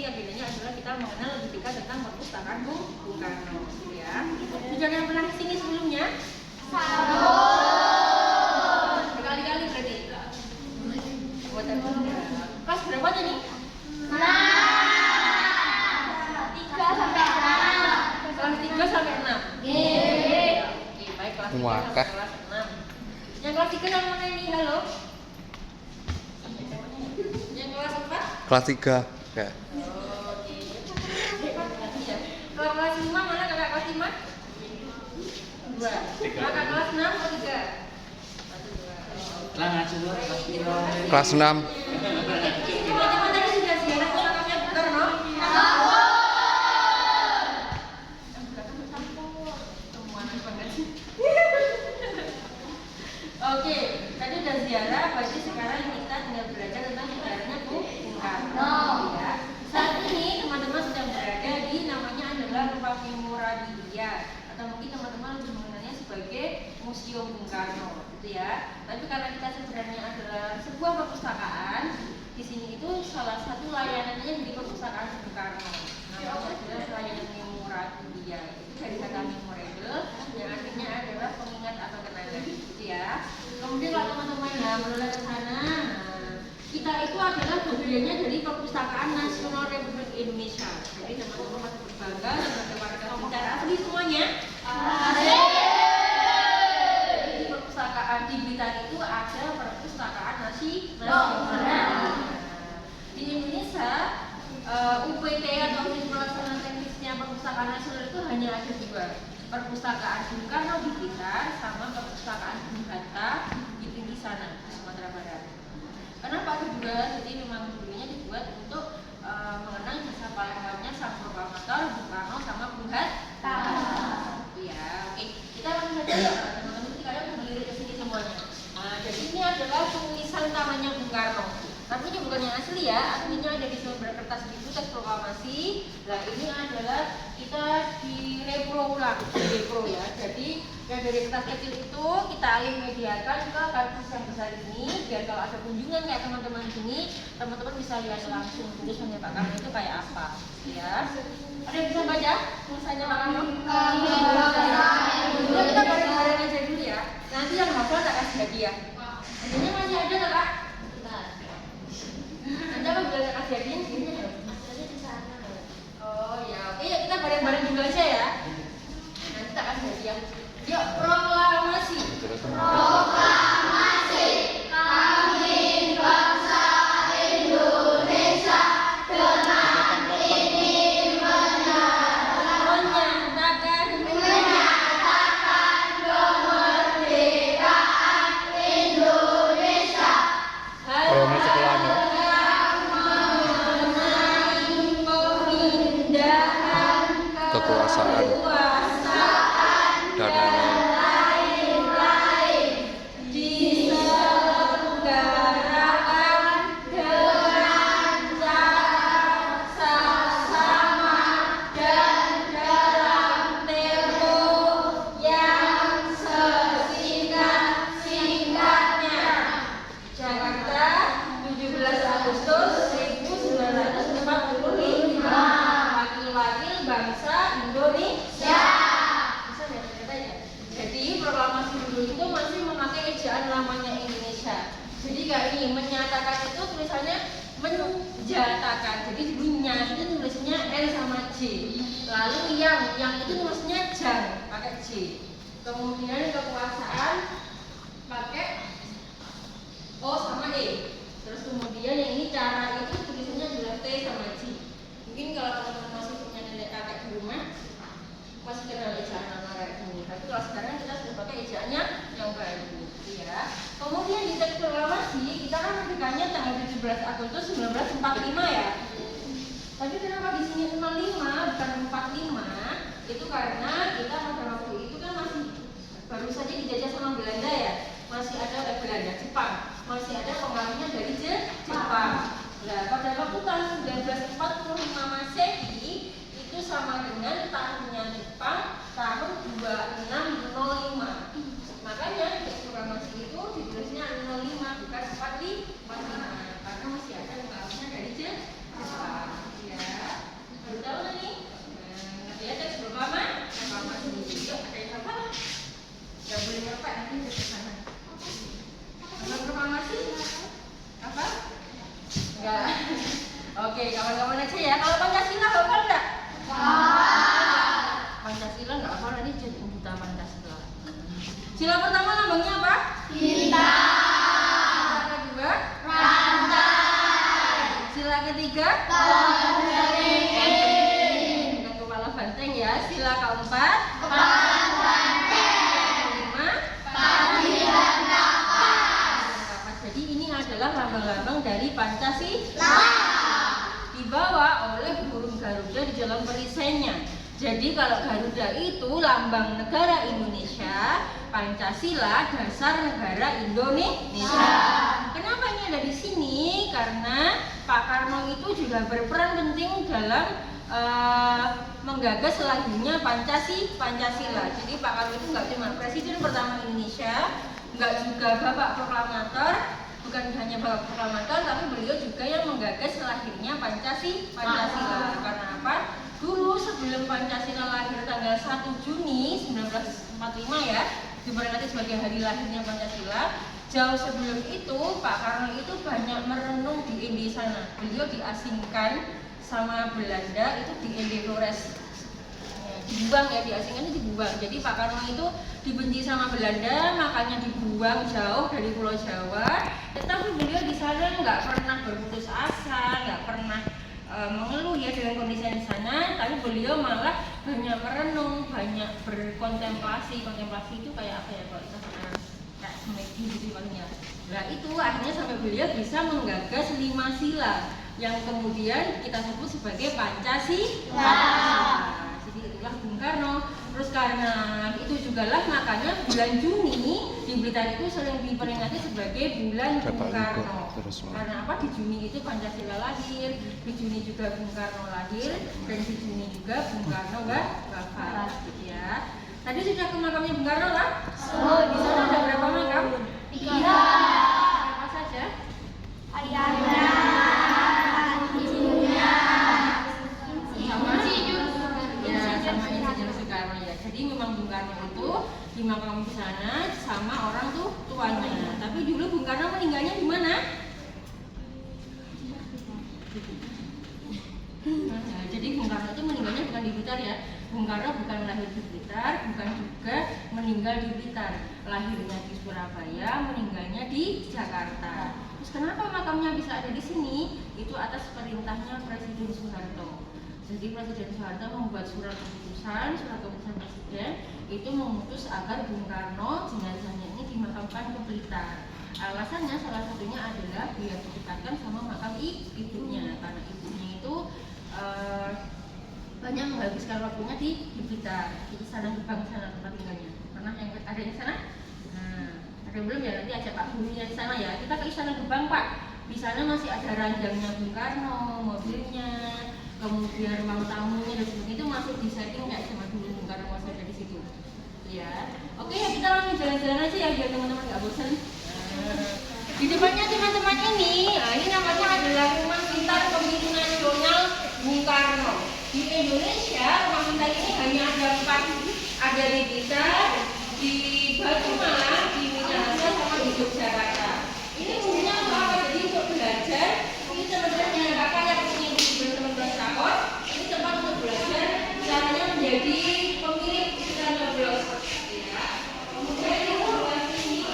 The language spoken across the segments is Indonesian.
agendanya adalah kita mengenal lebih dekat tentang perpustakaan Bung Karno, ya. Sudah yang pernah kesini sebelumnya? Berkali-kali berarti. Kelas berapa nih? 3 sampai 6. Kelas 3 sampai 6. Oke, baik, kelas 3 sampai kelas 6. Yang kelas 3 yang mana ini? Halo? Yang kelas 4? Kelas 3 ya. Oke. Kalau kelas 5 mana kakak kelas 5? 2. Kakak kelas 6 atau 3? Kelas 6. Teman-teman tadi sudah ziarah ke makamnya Bung Karno? Oke, tadi udah ziarah, berarti sekarang kita tinggal belajar tentang sejarahnya Bung Karno, ya. Saat ini teman-teman sedang berada di namanya adalah Rumah Memoralia, atau mungkin teman-teman lebih mengenalnya sebagai Museum Bung Karno, gitu ya. Tapi karena kita sebenarnya adalah sebuah perpustakaan, di sini itu salah satu layanannya di perpustakaan Bung Karno. Namanya adalah layanan Memoralia. Itu dari kata memorable, yang artinya adalah pengingat atau kenangan, gitu ya. Kemudian kalau teman-teman menoleh ke sana, kita itu adalah bagiannya dari Perpustakaan Nasional Republik Indonesia. Jadi teman-teman masih berbangga dan ada warga bicara asli semuanya. Jadi di perpustakaan di Blitar itu ada Perpustakaan Nasional. Di Indonesia UPT atau unit pelaksanaan teknisnya Perpustakaan Nasional itu hanya ada 2. Perpustakaan Bung Karno di Blitar sama Perpustakaan Bung Hatta di tinggi sana di Sumatera Barat. Kenapa kedua? Jadi memang dulunya dibuat untuk mengenang jasa pahlawannya sang proklamator Bung Karno sama Bung Hatta. Ya, oke. Kita langsung saja ya, teman-teman. Kalian berdiri ke sini semuanya. Nah, jadi ini adalah tulisan tangannya Bung Karno. Tapi ini bukan yang asli ya, aslinya ada di selembar kertas itu, teks proklamasi. Nah ini adalah kita di repro ulang, repro ya. Jadi yang dari kertas kecil itu kita alih mediakan ke kartus yang besar ini, biar kalau ada kunjungan kayak teman-teman di sini, teman-teman bisa lihat langsung tulisannya Pak Karno itu kayak apa, ya. Ada yang bisa baca tulisannya Pak Karno? Kita bareng-bareng aja dulu ya. Nanti yang hafal tak kasih hadiah. Hadiahnya masih ada nggak Kak? Anda kan boleh kasih hadiah sini ya? Oh ya, oke ya kita bareng-bareng dulu aja ya. Nanti tak kasih hadiah. Yuk, proklamasi. Proklamasi. Kami bangsa Indonesia dengan ini menyatakan kemerdekaan Indonesia. Kekuasaan dan lain-lain diselenggarakan dengan cara sama dan dalam tempo yang sesingkat-singkatnya. Jakarta, 17 Agustus 1945. Wakil bangsa Indonesia. Bisa baca ya. Jadi proklamasi dulu itu masih memakai ejaan lamanya Indonesia. Jadi kayak ini menyatakan itu tulisannya menjatakan. Jadi dulunya itu tulisannya L sama J. Lalu yang itu tulisannya jang pakai J. Kemudian kekuasaan pakai O sama E. Terus kemudian yang ini cara itu tulisannya adalah T sama J. Mungkin kalau teman-teman masih punya nenek kakek di rumah masih kenal ejaan nama kayak gini. Tapi kalau sekarang kita sudah pakai ejaannya yang baru, ya. Kemudian di teks proklamasi kita kan merdekanya tanggal 17 Agustus 1945 ya. Tapi kenapa di sini 65 bukan 45? Itu karena kita pada waktu itu kan masih baru saja dijajah sama Belanda ya. Masih ada Belanda, Jepang. Masih ada pengaruhnya dari Jepang. Nah, pada waktu tahun 1945 Masehi itu sama dengan tahunnya Jepang tahun 2605. Makanya proklamasi itu ditulisnya 05 bukan 45 karena masih ada pengaruhnya dari Jepang, ya. Indonesia dan Duta Pancasila. Sila pertama lambangnya apa? Bintang. Sila kedua? Rantai. Sila ketiga? Benteng. Bukan kepala banteng ya. Sila keempat? Kepala banteng. Kelima? Panggilan kapas. Jadi ini adalah lambang-lambang dari Pancasila. Dibawa oleh burung Garuda di dalam perisainya. Jadi kalau Garuda itu lambang negara Indonesia, Pancasila dasar negara Indonesia. Kenapa ini ada di sini? Karena Pak Karno itu juga berperan penting dalam menggagas lahirnya Pancasila. Jadi Pak Karno itu nggak cuma presiden pertama Indonesia, nggak juga bapak proklamator, bukan hanya bapak proklamator, tapi beliau juga yang menggagas lahirnya Pancasila. Karena apa? Dulu sebelum Pancasila lahir tanggal 1 Juni 1945 ya, diperingati sebagai hari lahirnya Pancasila. Jauh sebelum itu Pak Karno itu banyak merenung di Ende sana. Beliau diasingkan sama Belanda itu di Ende Flores. Dibuang ya, diasingkan itu dibuang. Jadi Pak Karno itu dibenci sama Belanda, makanya dibuang jauh dari Pulau Jawa. Tetapi beliau di sana nggak pernah berputus asa, nggak pernah mengeluh ya dengan kondisi di sana, tapi beliau malah banyak merenung, banyak berkontemplasi. Kontemplasi itu kayak apa ya kalau kita sekarang kayak semedi gitu palingnya. Nah itu akhirnya sampai beliau bisa menggagas 5 sila yang kemudian kita sebut sebagai Pancasila. Jadi itulah Bung Karno. Terus karena itu juga lah makanya bulan Juni di Blitar itu sering diperingati sebagai bulan Bung Karno. Karena apa? Di Juni itu Pancasila lahir, di Juni juga Bung Karno lahir, dan di Juni juga Bung Karno wafat. Gitu ya. Tadi sudah ke makamnya Bung Karno lah. Di sana ada berapa makam? 3. Apa saja? Ayahnya, ibunya, Sama Insinyur Soekarno ya. Jadi memang Bung Karno itu di makam di sana sama orang tuanya. Tapi dulu Bung Karno meninggalnya di mana? Nah, jadi Bung Karno itu meninggalnya bukan di Blitar ya. Bung Karno bukan lahir di Blitar, bukan juga meninggal di Blitar. Lahirnya di Surabaya, meninggalnya di Jakarta. Terus kenapa makamnya bisa ada di sini? Itu atas perintahnya Presiden Soeharto. Jadi Presiden Soeharto membuat surat keputusan presiden itu memutus agar Bung Karno jenazahnya ini dimakamkan ke Blitar. Alasannya salah satunya adalah biar didekatkan sama makam ibunya, karena ibunya itu banyak menghabiskan waktunya di Blitar. Di sana Gebang sana tempat tinggalnya. Pernah yang ada di sana? Nah, ada yang belum ya? Nanti ajak Pak Gurunya di sana ya. Kita ke Istana Gebang Pak. Di sana masih ada ranjangnya Bung Karno, mobilnya, kemudian ruang tamunya dan sebagainya itu masih di setting kayak sama dulu Bung Karno masih ada di situ. Ya, oke ya kita langsung jalan-jalan aja ya biar teman-teman nggak bosan. Di depannya teman-teman ini namanya adalah Rumah Pintar Pemilu Nasional Bung Karno. Di Indonesia rumah pintar ini hanya ada 4, ada di Blitar, di Batu Malang, di Minahasa, sama di Yogyakarta. Ini umumnya apa? Jadi untuk belajar, ini teman-teman yang kakak yang punya 19 tahun, ini tempat untuk belajar caranya menjadi pemilik kita nyoblos. Ya. Kemudian di sebelah sini ya,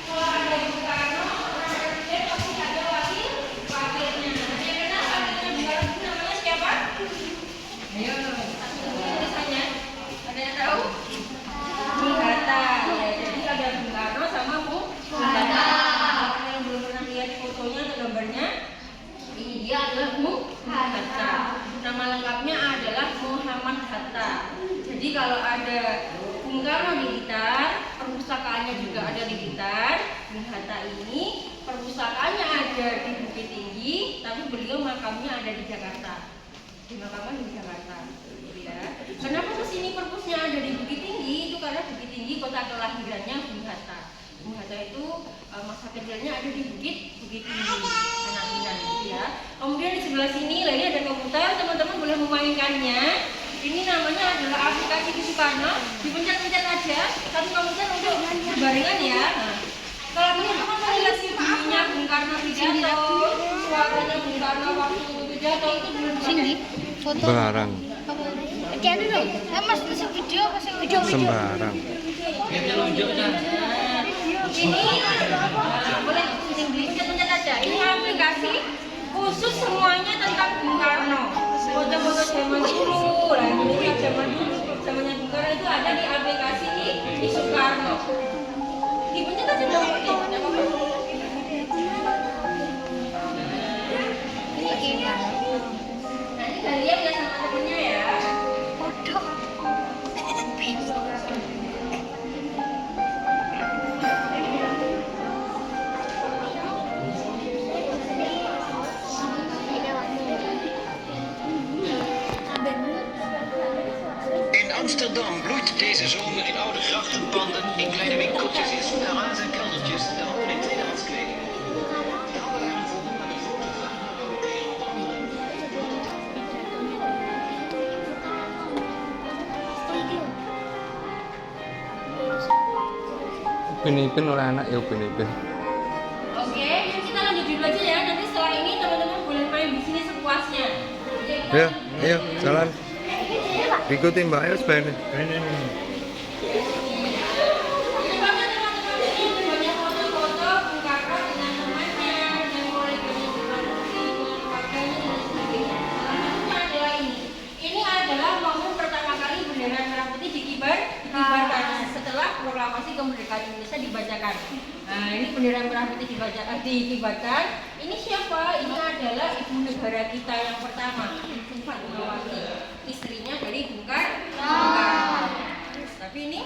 kalau ada Bung Karno, orang presiden pasti ada wakilnya. Ada yang kenal wakilnya Bung Karno itu namanya siapa? Ayo, tulisannya. Ada yang tahu? Bung Hatta. Ya, jadi ada Bung Karno sama Bung Hatta. Orang yang belum pernah lihat fotonya atau gambarnya, ini dia adalah Bung Hatta. Nama lengkapnya adalah Muhammad Hatta. Jadi kalau ada Bung Karno di Blitar, perpustakaannya juga ada di Blitar. Bung Hatta ini perpustakaannya ada di Bukit Tinggi, tapi beliau makamnya ada di Jakarta. Dimakamkan di Jakarta. Ya. Kenapa kesini perpusnya ada di Bukit Tinggi? Itu karena Bukit Tinggi kota kelahirannya Bung Hatta. Bung Hatta itu masa kecilnya ada di Bukit Tinggi, anak Minang gitu ya. Kemudian di sebelah sini, ini ada komputer, teman-teman boleh memainkannya. Ini namanya adalah aplikasi Soekarno, dipencet-pencet aja, tapi komputer untuk berbarengan ya. Nah, kalau teman-teman mau lihat videonya Bung Karno pidato, suaranya Bung Karno waktu pidato itu belum Barang. Jadi dong, Mas masih video apa sih video? Sembarang. Ini boleh pencet aja. Ini aplikasi khusus semuanya tentang Bung Karno. Foto-foto zaman dulu, lah ini zaman dulu, zamannya Bung Karno itu ada di aplikasi di Soekarno. Dipencet aja dong. Nanti kalian ya sama temennya ya. Bodoh. In Amsterdam bloeit deze zomer in oude grachtenpanden, in kleine winkeltjes, in terrassen en keldertjes, en gewoon in tweedehands kleding. Upin-ipin oleh anak ya upin-ipin. Oke, yuk kita lanjut dulu aja ya. Nanti setelah ini teman-teman boleh main di sini sepuasnya. Ya, ayo jalan. Ikutin Mbak, ayo sebenarnya. Banyak teman-teman ini banyak foto-foto Bung Karno dengan temannya dan koleganya juga pakainya dan sebagainya. Salah satunya adalah ini. Ini adalah momen pertama kali bendera merah putih dikibarkan setelah proklamasi kemerdekaan Indonesia dibacakan. Nah, ini bendera merah putih dikibarkan. Ini siapa? Ini adalah ibu negara kita yang pertama, Ibu Fatmawati, istrinya dari Bung Karno. Tapi ini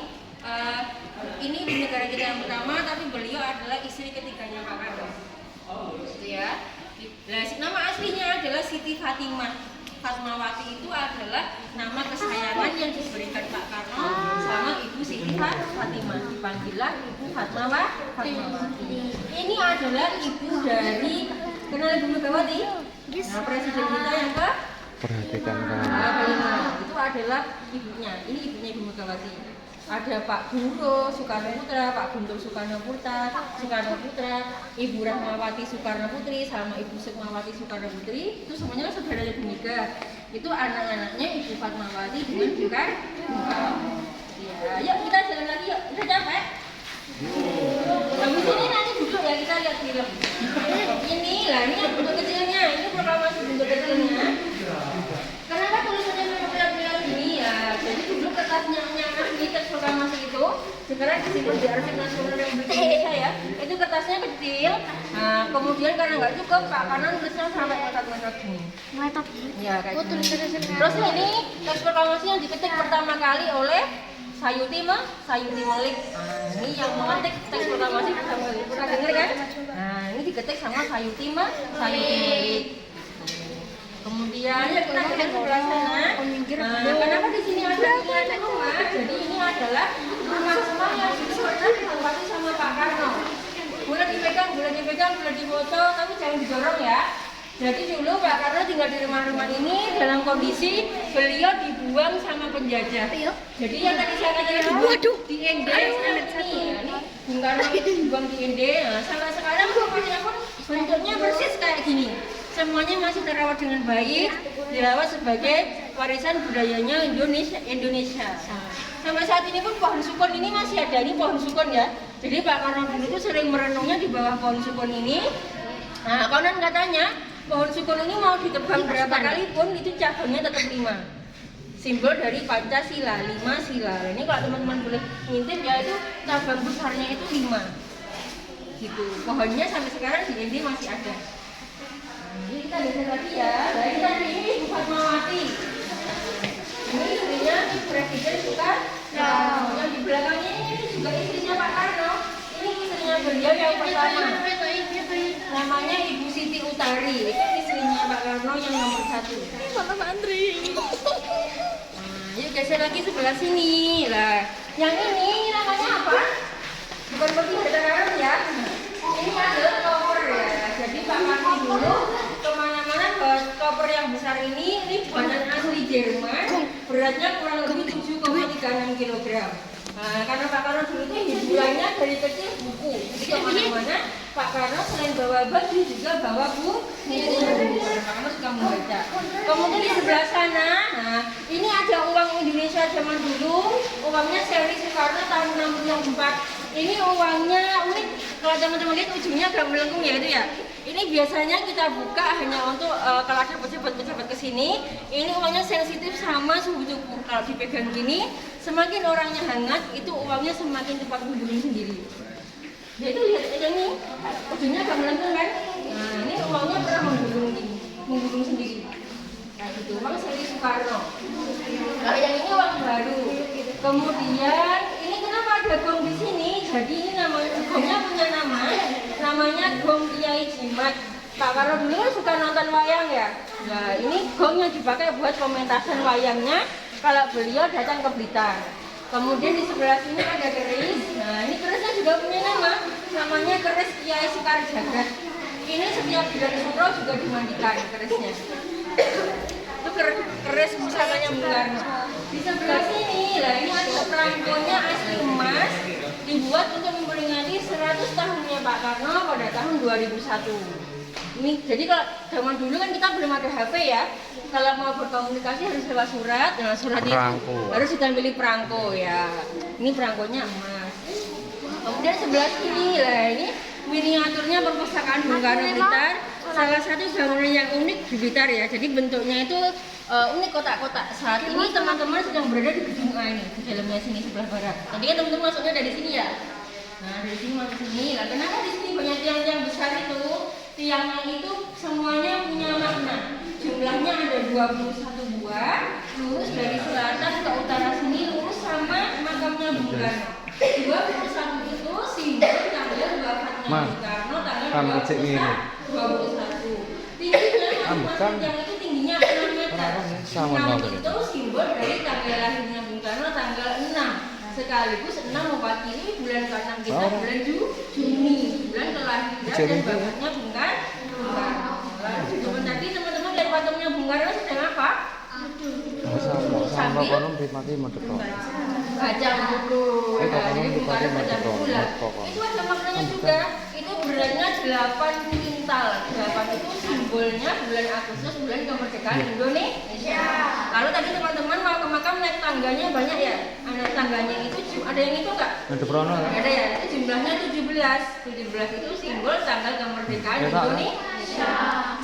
ibu negara kita yang pertama, tapi beliau adalah istri ketiganya Pak Karno. Gitu ya. Nah, nama aslinya adalah Siti Fatimah. Fatmawati itu adalah nama kesayangan yang diberikan Pak Karno sama Ibu Siti Fatimah. Dipanggillah Ibu Fatmawati. Ini adalah ibu dari, kenal Ibu Megawati? Nah, presiden kita yang ke? Perhatikan kan. Kelima. Itu adalah ibunya. Ini ibunya Ibu Megawati. Ada Pak Bungko Soekarno Putra, Pak Guntur Soekarno Putra, Ibu Rahmawati Soekarno Putri, sama Ibu Sukmawati Soekarno Putri. Itu semuanya saudaranya Bu Mega. Itu anak-anaknya Ibu Fatmawati dengan Bung Karno. Ya, yuk kita jalan lagi yuk. Udah capek? Habis ini nanti duduk ya, kita lihat film. Ini lah, ini yang bentuk kecilnya. Ini proklamasi bentuk kecilnya. Kenapa tulisannya berbeda-beda gini ya? Jadi dulu kertasnya asli teks proklamasi itu sekarang disimpan di Arsip Nasional Republik Indonesia ya. Itu kertasnya kecil. Nah, kemudian karena nggak cukup, Pak Karno nulisnya sampai kotak-kotak gini. Mantap. Ya kayak gini. Terus ini teks proklamasi yang diketik pertama kali oleh Sayuti Malik. Nah, ini yang mengetik teks proklamasi pertama kali. Pernah dengar kan? Nah, ini diketik sama Sayuti Malik. Kemudian ya kita ke sebelah sana. Nah, kenapa di sini ada rumah? Jadi ini adalah rumah yang dulu pernah ditempati sama Pak Karno. Boleh dipegang, boleh difoto, tapi jangan didorong ya. Jadi dulu Pak Karno tinggal di rumah-rumah ini dalam kondisi beliau dibuang sama penjajah. Jadi yang tadi saya katakan di Ende, ini Bung Karno itu dibuang di Ende. Nah, sampai sekarang rumahnya pun bentuknya persis kayak gini. Semuanya masih terawat dengan baik, dirawat sebagai warisan budayanya Indonesia. Sampai saat ini pun pohon sukun ini masih ada, ini pohon sukun ya. Jadi Pak Karno dulu itu sering merenungnya di bawah pohon sukun ini. Nah, konon katanya pohon sukun ini mau ditebang berapa kali pun itu cabangnya tetap 5. Simbol dari Pancasila, 5 sila. Ini kalau teman-teman boleh ngintip ya, itu cabang besarnya itu 5. Gitu. Pohonnya sampai sekarang di Indi masih ada. Ini kita lihat lagi ya. Dari tadi ini Ibu Fatmawati. Ini istrinya Presiden Soekarno. Yang di belakangnya ini juga istrinya Pak Karno. Ini istrinya beliau yang pertama. Namanya Ibu Siti Utari. Itu istrinya Pak Karno yang nomor 1. Sama Pak Andri. Nah, yuk geser lagi sebelah sini. Lah, yang ini namanya apa? Bukan bagi harta karun ya. Ini adalah koper ya. Jadi Pak Karno dulu kemana-mana bawa koper yang besar ini buatan asli Jerman, beratnya kurang lebih 7,36 kg. Nah, karena Pak Karno dulu itu hiburannya dari kecil buku. Jadi kemana-mana Pak Karno selain bawa baju juga bawa buku. Karena Pak Karno suka membaca. Kemudian di sebelah sana, nah ini ada uang Indonesia zaman dulu. Uangnya seri Soekarno tahun 64. Ini uangnya unik. Kalau teman-teman lihat ujungnya agak melengkung ya itu ya. Ini biasanya kita buka hanya untuk kalau ada pejabat-pejabat kesini. Ini uangnya sensitif sama suhu tubuh. Kalau dipegang gini, semakin orangnya hangat, itu uangnya semakin cepat menggulung sendiri. Ya itu lihat aja nih, ujungnya agak melengkung kan? Nah ini uangnya pernah menggulung sendiri. Nah itu uang seri Soekarno. Nah yang ini uang baru. Kemudian ini kenapa ada gong di sini? Jadi ini gongnya punya namanya gong Kiai Jimat. Pak Karno dulu kan suka nonton wayang ya. Nah ini gong yang dipakai buat pementasan wayangnya kalau beliau datang ke Blitar. Kemudian di sebelah sini ada keris. Nah ini kerisnya juga punya namanya keris Kiai Sekar Jagad. Ini setiap bulan Suro juga dimandikan kerisnya. Itu keris pusakanya Bung Karno. Di sebelah sini, lah ini ada perangkonya asli emas, dibuat untuk memperingati 100 tahunnya Pak Karno pada tahun 2001. Ini jadi kalau zaman dulu kan kita belum ada HP ya. Kalau mau berkomunikasi harus lewat surat. Nah, surat itu harus ditampili perangko ya. Ini perangkonya emas. Kemudian sebelah sini, lah ini miniaturnya perpustakaan Bung Karno Blitar. Salah satu bangunan yang unik di Blitar ya. Jadi bentuknya itu unik kotak-kotak. Saat ini teman-teman sedang berada di gedung A ini, di dalamnya sini sebelah barat. Tadi kan teman-teman masuknya dari sini ya. Nah dari sini masuk sini. Lah kenapa di sini banyak tiang-tiang besar itu? Tiangnya itu semuanya punya makna. Jumlahnya ada 21 buah, lurus dari selatan ke utara sini, lurus sama makamnya Bung Karno. 21 itu simbol tanggal wafatnya Bung Karno tanggal 21. Tingginya masing-masing tiang itu tingginya 6 meter. 6 itu simbol dari tanggal lahirnya Bung Karno tanggal 6. Sekaligus 6 mewakili bulan ke-6 kita bulan Juni, bulan kelahiran dan wafatnya Bung Karno. Lalu tadi teman-teman lihat patungnya Bung Karno sedang apa? Sambil baca buku. Jadi Bung Karno baca buku lah. Itu ada maknanya juga. Itu beratnya 8 kuintal. 8 itu simbolnya bulan Agustus, bulan kemerdekaan Indonesia. Lalu tadi teman-teman mau ke makam naik tangganya banyak ya. Naik tangganya itu ada yang itu enggak? Ada ya. Itu jumlahnya 17. 17 itu simbol tanggal kemerdekaan Indonesia.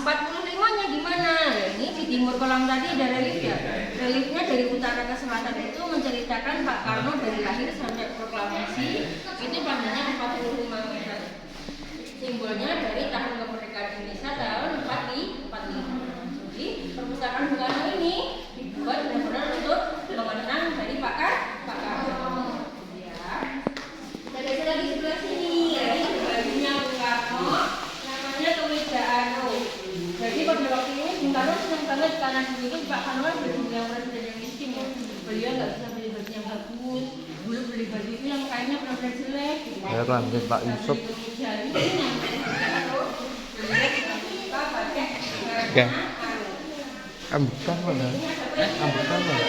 45-nya di mana? Ini di timur kolam tadi ada relief ya. Reliefnya dari utara ke selatan itu menceritakan Pak Karno dari lahir sampai proklamasi itu panjangnya 45 meter. Simbolnya dari tahun kemerdekaan Indonesia tahun 45. Jadi perpustakaan Bung Karno ini dibuat benar-benar untuk mengenang dari Pak Karno. Ya. Kita geser lagi sebelah sini. Ini bajunya Bung Karno. Namanya kemeja Aro. Jadi pada waktu ini Bung Karno senang banget karena dulu itu Pak Karno kan berjuang presiden yang miskin ya. Beliau nggak bisa beli baju yang bagus. Dulu beli baju itu yang kainnya benar-benar jelek. Ya lanjut Pak Yusuf. Ya. Ambutan mana? Ambutan mana?